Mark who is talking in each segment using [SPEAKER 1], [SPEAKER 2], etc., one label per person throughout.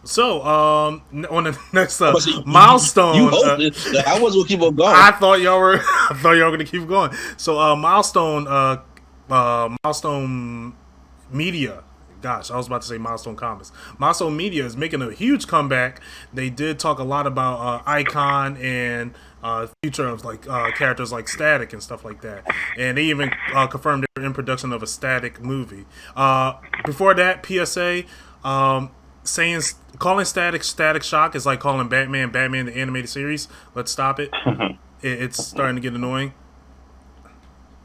[SPEAKER 1] So, on the next
[SPEAKER 2] But see, you
[SPEAKER 1] milestone,
[SPEAKER 2] hosted. I was gonna keep on going.
[SPEAKER 1] I thought y'all were, I thought y'all were gonna keep going. So, milestone media. Gosh, I was about to say Milestone Comics. Milestone Media is making a huge comeback. They did talk a lot about Icon and future of like characters like Static and stuff like that. And they even confirmed they're in production of a Static movie. Before that, PSA. Saying calling Static Shock is like calling Batman the animated series. Let's stop it. It's starting to get annoying.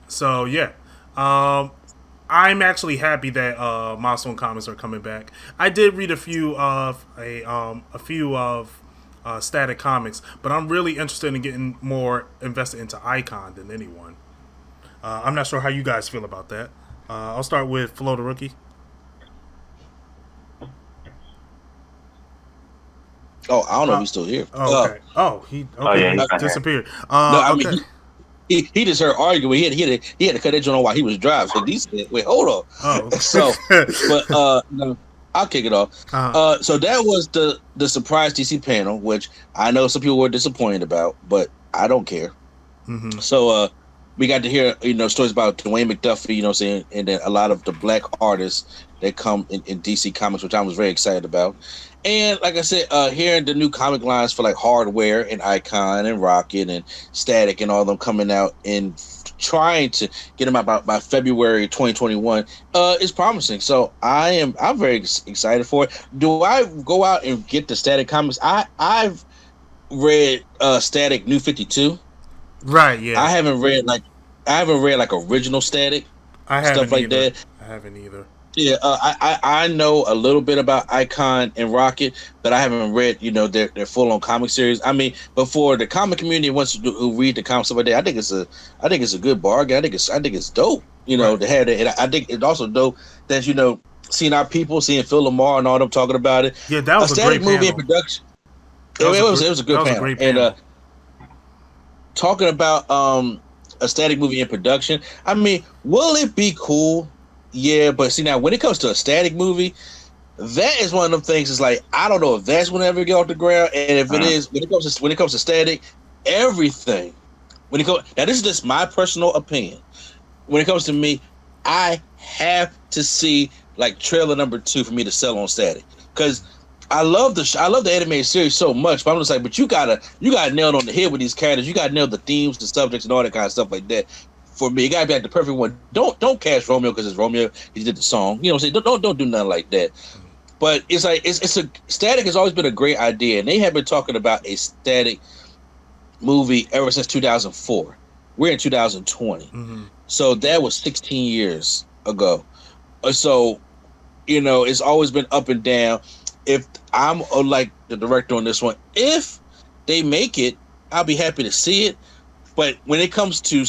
[SPEAKER 1] So yeah, I'm actually happy that Milestone comics are coming back. I did read a few of Static comics, but I'm really interested in getting more invested into Icon than anyone. I'm not sure how you guys feel about that. I'll start with Flo the Rookie.
[SPEAKER 2] Oh, I don't know if
[SPEAKER 1] Uh,
[SPEAKER 2] he's still here.
[SPEAKER 1] oh, okay.
[SPEAKER 3] Oh yeah,
[SPEAKER 1] He
[SPEAKER 3] he's not here.
[SPEAKER 1] disappeared.
[SPEAKER 2] No, I mean
[SPEAKER 1] Okay.
[SPEAKER 2] he just heard arguing. He had to cut that joint on while he was driving. So he said, "Wait, hold on."
[SPEAKER 1] Oh,
[SPEAKER 2] So, but no, I'll kick it off. So that was the surprise DC panel, which I know some people were disappointed about, but I don't care.
[SPEAKER 1] mm-hmm.
[SPEAKER 2] So we got to hear stories about Dwayne McDuffie, saying, and then a lot of the black artists that come in DC Comics, which I was very excited about. And like I said, hearing the new comic lines for like Hardware and Icon and Rocket and Static and all of them coming out and trying to get them out by February 2021 is promising. So I'm very excited for it. Do I go out and get the Static comics? I've read Static New 52.
[SPEAKER 1] Right. Yeah.
[SPEAKER 2] I haven't read like original Static
[SPEAKER 1] I haven't
[SPEAKER 2] stuff like
[SPEAKER 1] either.
[SPEAKER 2] that.
[SPEAKER 1] I haven't either.
[SPEAKER 2] Yeah, I know a little bit about Icon and Rocket, but I haven't read their full on comic series. I mean, but for the comic community who read the comics stuff like that, I think it's a good bargain. I think it's dope.
[SPEAKER 1] Right.
[SPEAKER 2] To have that. And I think it's also dope that seeing our people, seeing Phil Lamar and all them talking about it.
[SPEAKER 1] Yeah, that was a
[SPEAKER 2] Static
[SPEAKER 1] great
[SPEAKER 2] movie in
[SPEAKER 1] panel.
[SPEAKER 2] production. It was a good
[SPEAKER 1] That was a
[SPEAKER 2] panel.
[SPEAKER 1] great
[SPEAKER 2] And
[SPEAKER 1] panel.
[SPEAKER 2] talking about a Static movie in production, I mean, will it be cool? Yeah, but see now when it comes to a Static movie, that is one of them things. It's like I don't know if that's gonna ever get off the ground, and if it is, when it comes to Static, everything. Now, this is just my personal opinion. When it comes to me, I have to see like trailer number 2 for me to sell on Static because I love the animated series so much. But I'm just like, but you gotta nail it on the head with these characters. You gotta nail the themes, the subjects, and all that kind of stuff like that. For me, it gotta be like the perfect one. Don't cast Romeo because it's Romeo. He did the song. You know what I'm saying? Don't do nothing like that. But it's like it's a Static has always been a great idea, and they have been talking about a Static movie ever since 2004. We're in 2020, so that was 16 years ago. So it's always been up and down. If I'm like the director on this one, if they make it, I'll be happy to see it. But when it comes to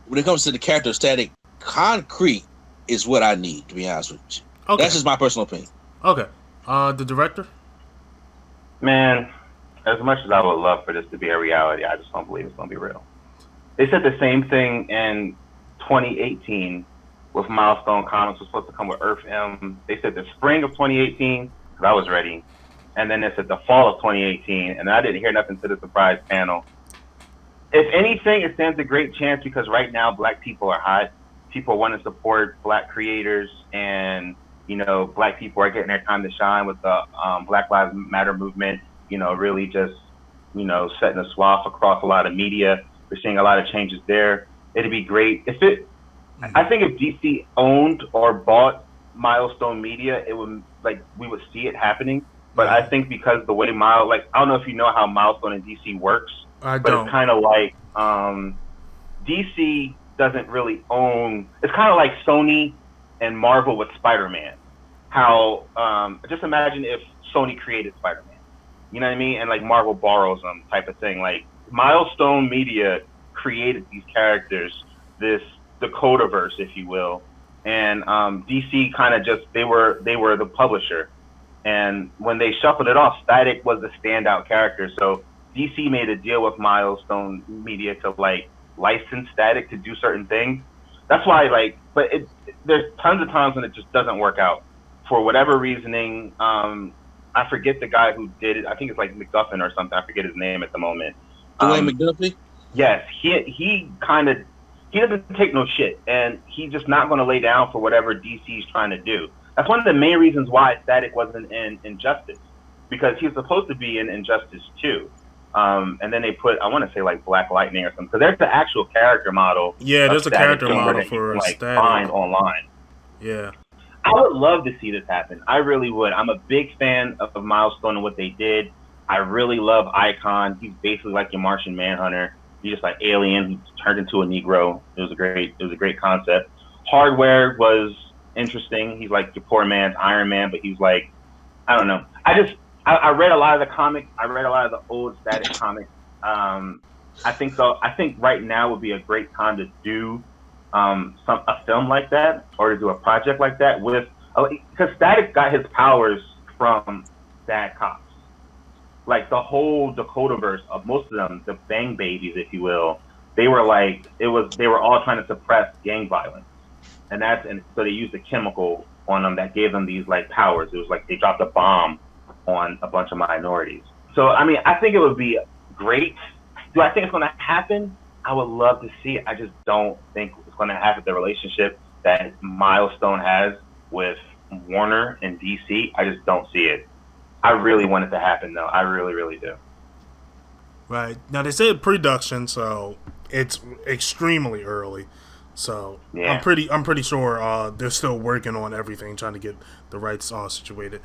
[SPEAKER 2] the character of Static, concrete is what I need, to be honest with you.
[SPEAKER 1] Okay.
[SPEAKER 2] That's just my personal opinion.
[SPEAKER 1] Okay. The director?
[SPEAKER 3] Man, as much as I would love for this to be a reality, I just don't believe it's going to be real. They said the same thing in 2018 with Milestone Comics was supposed to come with Earth M. They said the spring of 2018, because I was ready. And then they said the fall of 2018, and I didn't hear nothing to the surprise panel. If anything, it stands a great chance because right now black people are hot. People want to support black creators, and black people are getting their time to shine with the Black Lives Matter movement. Really just setting a swath across a lot of media. We're seeing a lot of changes there. It'd be great if it. I think if DC owned or bought Milestone Media, it would we would see it happening. But I think because the way I don't know if you know how Milestone and DC works.
[SPEAKER 1] I
[SPEAKER 3] But
[SPEAKER 1] don't.
[SPEAKER 3] it's kind of like DC doesn't really own. It's kind of like Sony and Marvel with Spider-Man. How just imagine if Sony created Spider-Man, you know what I mean, and like Marvel borrows them type of thing. Like Milestone Media created these characters, this Dakotaverse, if you will, and DC kind of just they were the publisher, and when they shuffled it off, Static was the standout character, so DC made a deal with Milestone Media to license Static to do certain things. That's why but there's tons of times when it just doesn't work out for whatever reasoning. I forget the guy who did it. I think it's like McGuffin or something. I forget his name at the moment.
[SPEAKER 2] Dwayne McDuffie?
[SPEAKER 3] Yes, he doesn't take no shit, and he's just not going to lay down for whatever DC's trying to do. That's one of the main reasons why Static wasn't in Injustice, because he was supposed to be in Injustice 2. And then they put, I want to say like Black Lightning or something, because there's the actual character model.
[SPEAKER 1] Yeah, there's a character model
[SPEAKER 3] that
[SPEAKER 1] for
[SPEAKER 3] you can,
[SPEAKER 1] Static.
[SPEAKER 3] find online.
[SPEAKER 1] Yeah.
[SPEAKER 3] I would love to see this happen. I really would. I'm a big fan of Milestone and what they did. I really love Icon. He's basically like your Martian Manhunter. He's just like Alien. He turned into a Negro. It was a great concept. Hardware was interesting. He's like your poor man's Iron Man, but he's like, I don't know. I read a lot of the comics. I read a lot of the old Static comics. I think so. I think right now would be a great time to do a film like that, or to do a project like that with, because Static got his powers from Bad Cops. Like the whole Dakotaverse of most of them, the Bang Babies, if you will, they were all trying to suppress gang violence, and so they used a chemical on them that gave them these like powers. It was like they dropped a bomb on a bunch of minorities. So I mean, I think it would be great. Do I think it's going to happen? I would love to see it. I just don't think it's going to happen. The relationship that Milestone has with Warner and DC, I just don't see it. I really want it to happen, though. I really, really do.
[SPEAKER 1] Right. Now, they said production, so it's extremely early. So
[SPEAKER 3] yeah.
[SPEAKER 1] I'm pretty sure they're still working on everything, trying to get the rights situated.